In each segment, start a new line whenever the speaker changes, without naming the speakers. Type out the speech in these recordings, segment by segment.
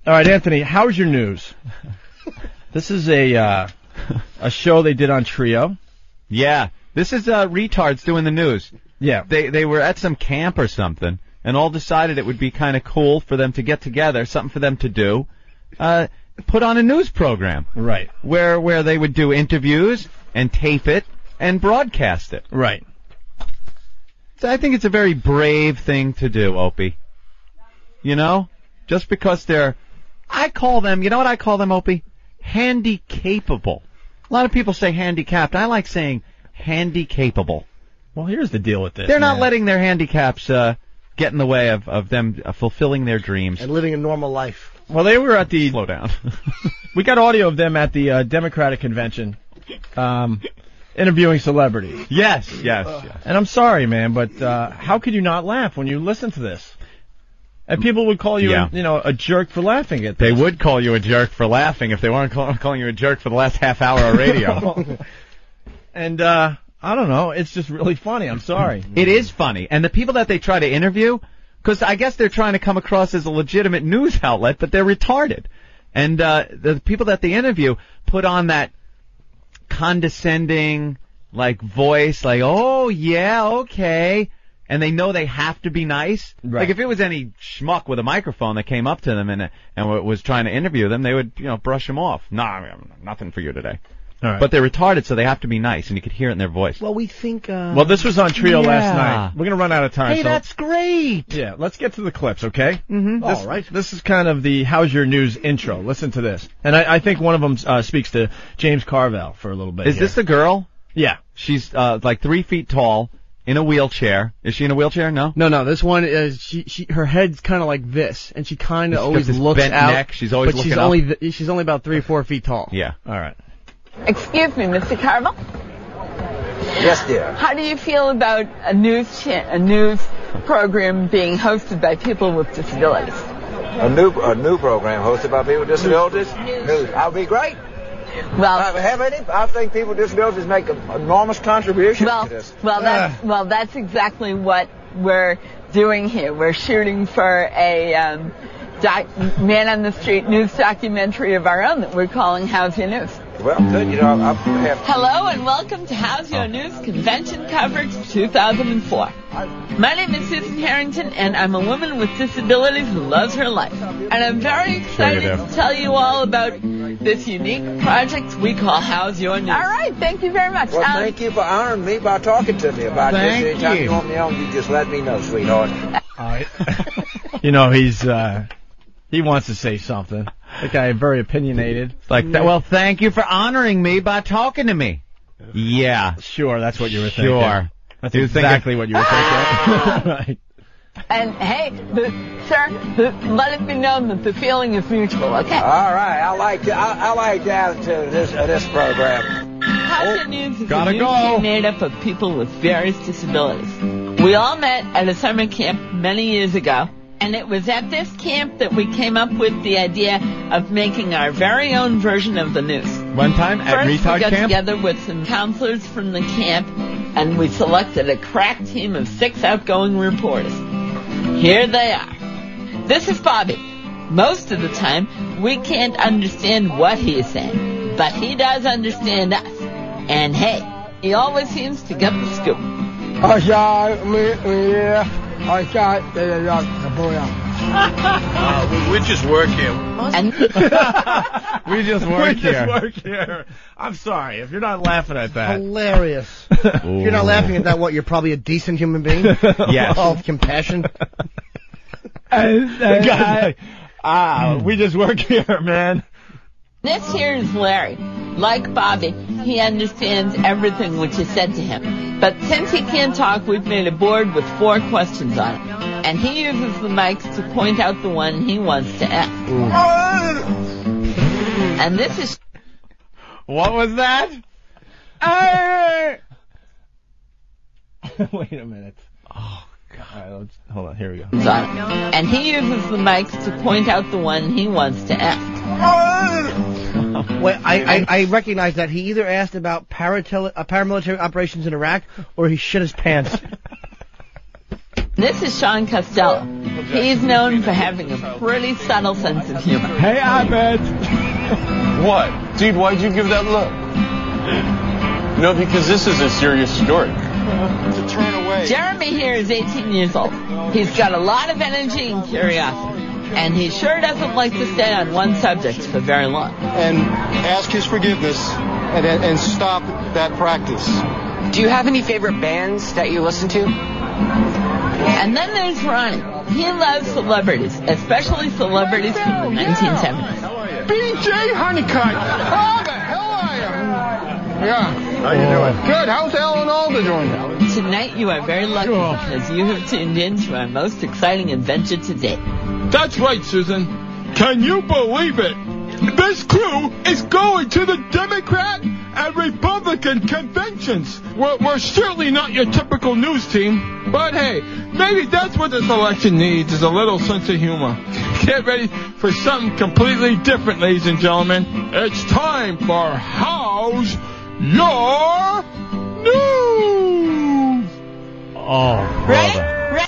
All right, Anthony, how's your news? This is a show they did on Trio.
Yeah, this is retards doing the news.
Yeah.
They were at some camp or something, and all decided it would be kind of cool for them to get together, something for them to do, put on a news program.
Right.
Where they would do interviews and tape it and broadcast it.
Right.
So I think it's a very brave thing to do, Opie. You know? Just because I call them, you know what I call them, Opie? Handy-capable. A lot of people say handicapped. I like saying handy-capable.
Well, here's the deal with this.
They're not letting their handicaps get in the way of them fulfilling their dreams.
And living a normal life.
Well, they were at the...
Slow down.
We got audio of them at the Democratic Convention interviewing celebrities.
Yes.
And I'm sorry, man, but how could you not laugh when you listen to this? And people would call you, a jerk for laughing at this.
They would call you a jerk for laughing if they weren't calling you a jerk for the last half hour of radio.
And I don't know. It's just really funny. I'm sorry.
It is funny. And the people that they try to interview, because I guess they're trying to come across as a legitimate news outlet, but they're retarded. And the people that they interview put on that condescending, voice, oh, yeah, okay. And they know they have to be nice.
Right.
Like if it was any schmuck with a microphone that came up to them and was trying to interview them, they would, brush them off. Nah, nothing for you today.
All right.
But they're retarded, so they have to be nice, and you could hear it in their voice.
Well, we think...
Well, this was on Trio last night. We're going to run out of time.
Hey, that's great!
Yeah, let's get to the clips, okay?
Mm-hmm.
All right.
This is kind of the How's Your News intro. Listen to this. And I think one of them speaks to James Carville for a little bit.
Is this the girl?
Yeah.
She's 3 feet tall, in a wheelchair. Is she in a wheelchair? No?
No. This one is her head's kind of like this, and she kind of always looks
bent
out.
Neck. She's always looking up.
She's only about 3 or 4 feet tall.
Yeah.
All right.
Excuse me, Mr. Carville.
Yes, dear.
How do you feel about a news program being hosted by people with disabilities?
A new program hosted by people with disabilities? News. That would be great.
Well,
I think people with disabilities make an enormous contribution to this.
Well, that's exactly what we're doing here. We're shooting for a man on the street news documentary of our own that we're calling How's Your News?
Well, good.
Hello and welcome to How's Your News Convention Coverage 2004. My name is Susan Harrington, and I'm a woman with disabilities who loves her life. And I'm very excited to tell you all about this unique project we call How's Your News. All right, thank you very much.
Well, thank you for honoring me by talking to me about this. Anytime you want me on, you just let me know, sweetheart.
All right. He wants to say something. That guy very opinionated.
Well, thank you for honoring me by talking to me. Yeah.
Sure, that's what you were thinking.
Sure.
That's exactly what you were thinking. Right.
And hey, let it be known that the feeling is mutual, okay?
All right, I like the attitude of this program.
How's Your News is a news team made up of people with various disabilities. We all met at a summer camp many years ago. And it was at this camp that we came up with the idea of making our very own version of the news.
One time at
Retard
camp?
First, we got together with some counselors from the camp, and we selected a crack team of 6 outgoing reporters. Here they are. This is Bobby. Most of the time, we can't understand what he is saying, but he does understand us. And hey, he always seems to get the scoop.
We just work here.
We just work here. I'm sorry if you're not laughing at that.
Hilarious. If you're not laughing at that, you're probably a decent human being?
Yes.
All compassion.
We just work here, man.
This here is Larry. Like Bobby, he understands everything which is said to him. But since he can't talk, we've made a board with 4 questions on it. And he uses the mics to point out the one he wants to ask. And this is...
What was that?
Wait a minute. Oh, God. All right, hold on. Here we go.
And he uses the mics to point out the one he wants to ask.
Wait, I recognize that he either asked about paramilitary operations in Iraq or he shit his pants.
This is Sean Costello. He's known for having a pretty subtle sense of humor.
Hey, Abed.
What? Dude, why'd you give that look? No, because this is a serious story. To turn away.
Jeremy here is 18 years old. He's got a lot of energy and curiosity. And he sure doesn't like to stay on one subject for very long.
And ask his forgiveness and stop that practice.
Do you have any favorite bands that you listen to?
And then there's Ronnie. He loves celebrities, especially celebrities from the 1970s.
B.J. Honeycutt! How the hell are you? Yeah. How you doing? Good. How's Alan Alda doing?
Tonight you are very lucky because you have tuned in to our most exciting adventure to date.
That's right, Susan. Can you believe it? This crew is going to the Democrat and Republican conventions. We're certainly not your typical news team, but hey, maybe that's what this election needs, is a little sense of humor. Get ready for something completely different, ladies and gentlemen. It's time for How's Your News?
Oh, brother.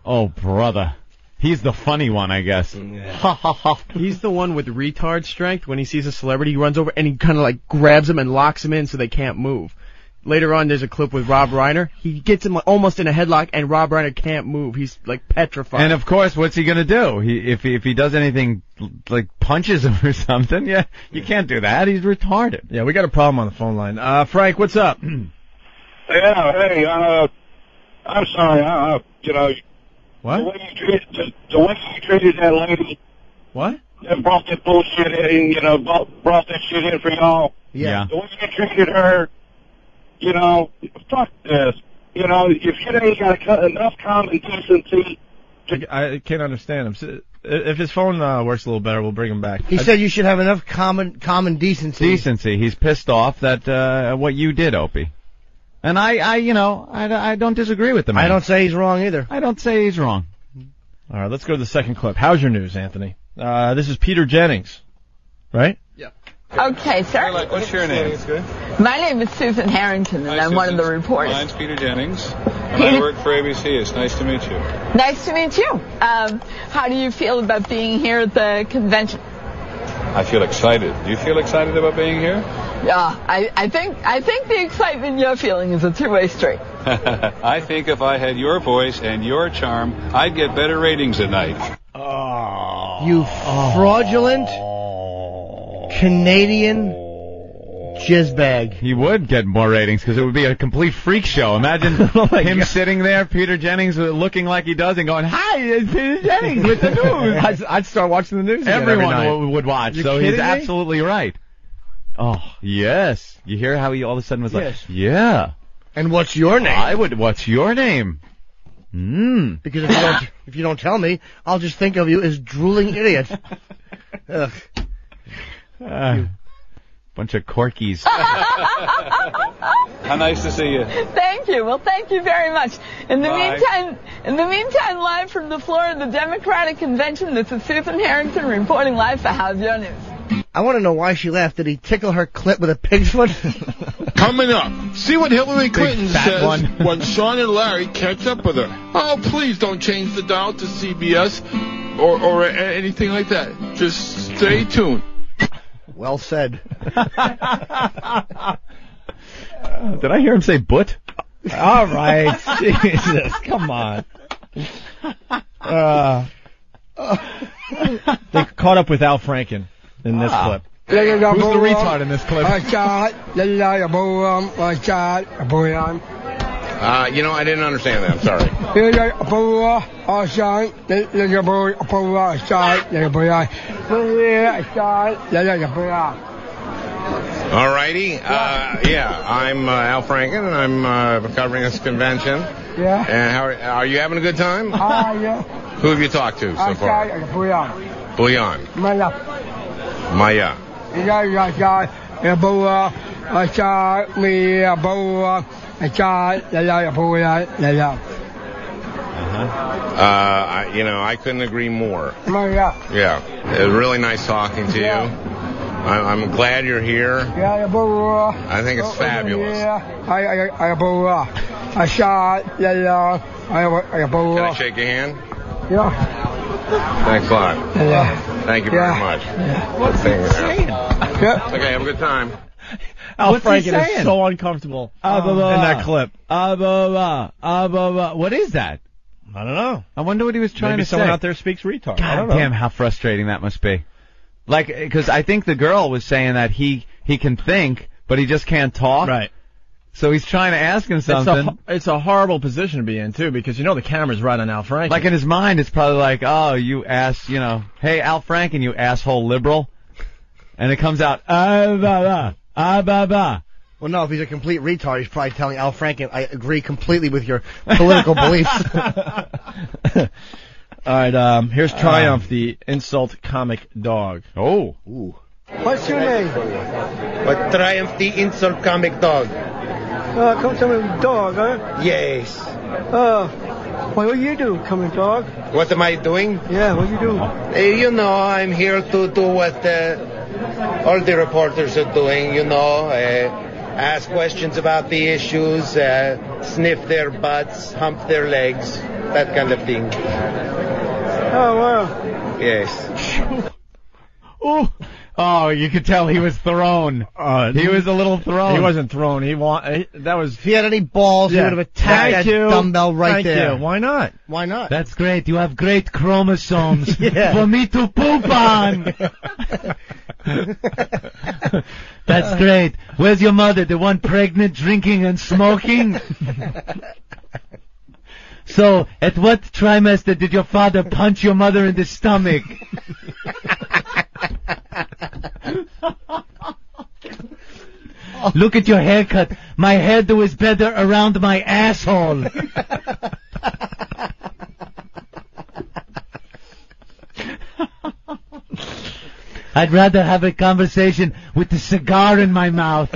Oh, brother. He's the funny one, I guess.
He's the one with retard strength. When he sees a celebrity, he runs over and he kind of like grabs him and locks him in so they can't move. Later on, there's a clip with Rob Reiner. He gets him almost in a headlock, and Rob Reiner can't move. He's like petrified.
And of course, what's he gonna do? If he does anything like punches him or something, yeah, you can't do that. He's retarded.
Yeah, we got a problem on the phone line. Frank, what's up?
Yeah, hey, I'm sorry,
What?
The way you treated that lady.
What?
And brought that bullshit in, brought that shit in for y'all.
Yeah.
The way you treated her, fuck this. If you ain't got enough common decency.
I can't understand him. If his phone works a little better, we'll bring him back.
He said you should have enough common decency.
Decency. He's pissed off that what you did, Opie. And I don't disagree with the man.
I don't say he's wrong either.
I don't say he's wrong.
All right, let's go to the second clip. How's your news, Anthony? This is Peter Jennings, right?
Yeah.
Okay, sir.
What's your name?
My name is Susan Harrington, and I'm one of the reporters.
Mine's Peter Jennings. I work for ABC. It's nice to meet you.
Nice to meet you. How do you feel about being here at the convention?
I feel excited. Do you feel excited about being here?
Yeah, I think the excitement you're feeling is a two-way street.
I think if I had your voice and your charm, I'd get better ratings at night.
You fraudulent Canadian jizzbag.
He would get more ratings because it would be a complete freak show. Imagine him sitting there, Peter Jennings, looking like he does and going, "Hi, it's Peter Jennings with the news."
I'd start watching the news.
Everyone would watch.
You're
so he's
kidding me?
absolutely right. Oh, yes. You hear how he all of a sudden was like, yeah.
And what's your name?
What's your name?
Because if you don't tell me, I'll just think of you as drooling idiot. Ugh.
Bunch of corkies.
How nice to see you.
Thank you. Well, thank you very much. In the meantime, live from the floor of the Democratic Convention, this is Susan Harrington reporting live for How's Your News.
I want to know why she laughed. Did he tickle her clit with a pig's foot?
Coming up, see what Hillary Clinton says when Sean and Larry catch up with her. Oh, please don't change the dial to CBS or anything like that. Just stay tuned.
Well said.
Did I hear him say "but"?
All right, Jesus, come on. They caught up with Al Franken in this clip.
Who's the retard in this clip?
I didn't understand that. I'm sorry. All righty. I'm Al Franken, and I'm covering this convention.
Yeah.
And how are you having a good time?
Yeah.
Who have you talked to so far? Bouillon. Maya. I couldn't agree more. Yeah. It was really nice talking to you. I'm glad you're here. I think it's fabulous. Can I shake your hand?
Yeah.
Thanks a lot.
Yeah.
Thank you very much.
What's he saying?
Yeah.
Okay, have a good time.
Al
What's he
Franken is
saying?
so uncomfortable in that clip.
What is that?
I don't know.
I wonder what he was trying
Maybe
to
someone
say.
out there speaks retard. I don't
God
know.
damn, how frustrating that must be. Like, because I think the girl was saying that he can think, but he just can't talk.
Right.
So he's trying to ask him something.
It's a horrible position to be in, too, because you know the camera's right on Al Franken.
Like in his mind, it's probably like, oh, you ass, hey, Al Franken, you asshole liberal. And it comes out, ba.
Well, no, if he's a complete retard, he's probably telling Al Franken, I agree completely with your political beliefs.
All right, here's Triumph, the insult comic dog.
Oh.
Ooh.
What's your name?
What Triumph the insult comic dog?
Come to me, dog, huh?
Yes.
What do you do, coming dog?
What am I doing?
Yeah, what do you do?
I'm here to do what all the reporters are doing, ask questions about the issues, sniff their butts, hump their legs, that kind of thing.
Oh, wow.
Yes.
Oh, you could tell he was thrown. He was a little thrown.
He wasn't thrown. If
he had any balls, he would have attacked that dumbbell right there.
You. Why not?
Why not?
That's great. You have great chromosomes
for
me to poop on. That's great. Where's your mother? The one pregnant, drinking, and smoking? So, at what trimester did your father punch your mother in the stomach? Look at your haircut. My hairdo is better around my asshole. I'd rather have a conversation with the cigar in my mouth.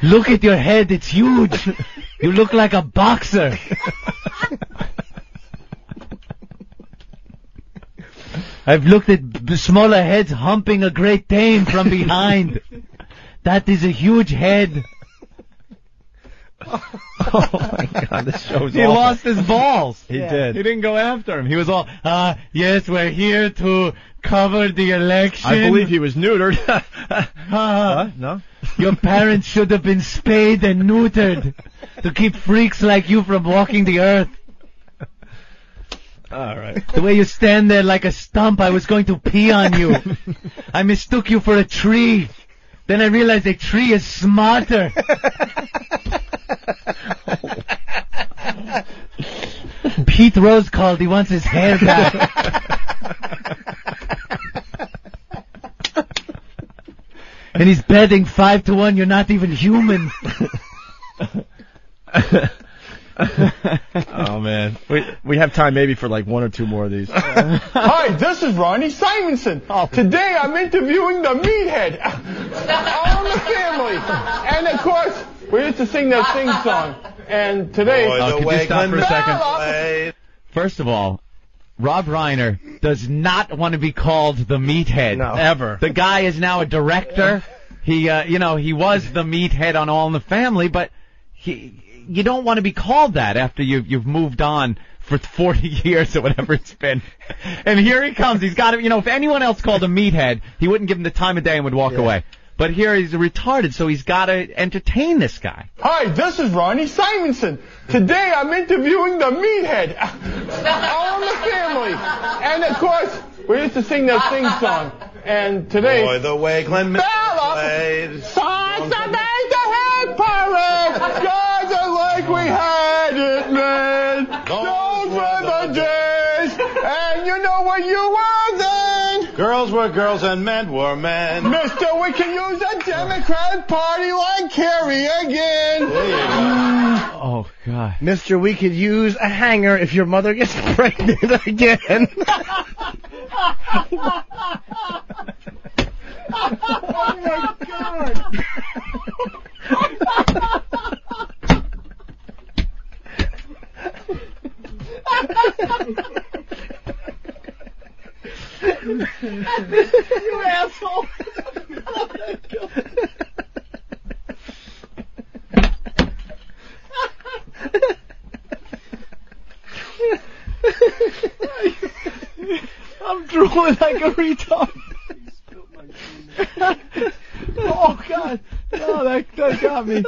Look at your head. It's huge. You look like a boxer. I've looked at smaller heads humping a Great Dane from behind. That is a huge head.
Oh my God, this show's
He
awful.
lost his balls.
He did.
He didn't go after him. He was all, yes, we're here to cover the election.
I believe he was neutered. What? No?
Your parents should have been spayed and neutered to keep freaks like you from walking the earth.
All right.
The way you stand there like a stump, I was going to pee on you. I mistook you for a tree. Then I realized a tree is smarter. Pete Rose called. He wants his hair back. And he's betting 5-1 you're not even human.
Oh man, we have time maybe for like one or two more of these.
Hi, this is Ronnie Simonson. Today I'm interviewing the meathead on the family, and of course we used to sing that sing song. And today,
could you stop for a second? First of all, Rob Reiner does not want to be called the meathead.
No.
Ever.
The guy is now a director. He, he was the meathead on All in the Family, but you don't want to be called that after you've moved on for 40 years or whatever it's been. And here he comes. He's got to, if anyone else called him meathead, he wouldn't give him the time of day and would walk away. But here he's retarded, so he's got to entertain this guy.
hi, this is Ronnie Simonson. Today I'm interviewing the meathead on the family, and of course we used to sing that sing song. And today,
Boy, the way Glenn Miller played.
Songs that make the head pirate. Guys are like we had it, man. Those were the days. And you know what you were then.
Girls were girls and men were men.
Mister, we can use a Democrat Party like Kerry again.
Oh, God.
Mister, we could use a hanger if your mother gets pregnant again.
Oh my God.
You asshole.
I'm drooling like a retard. Oh God! No, that got me.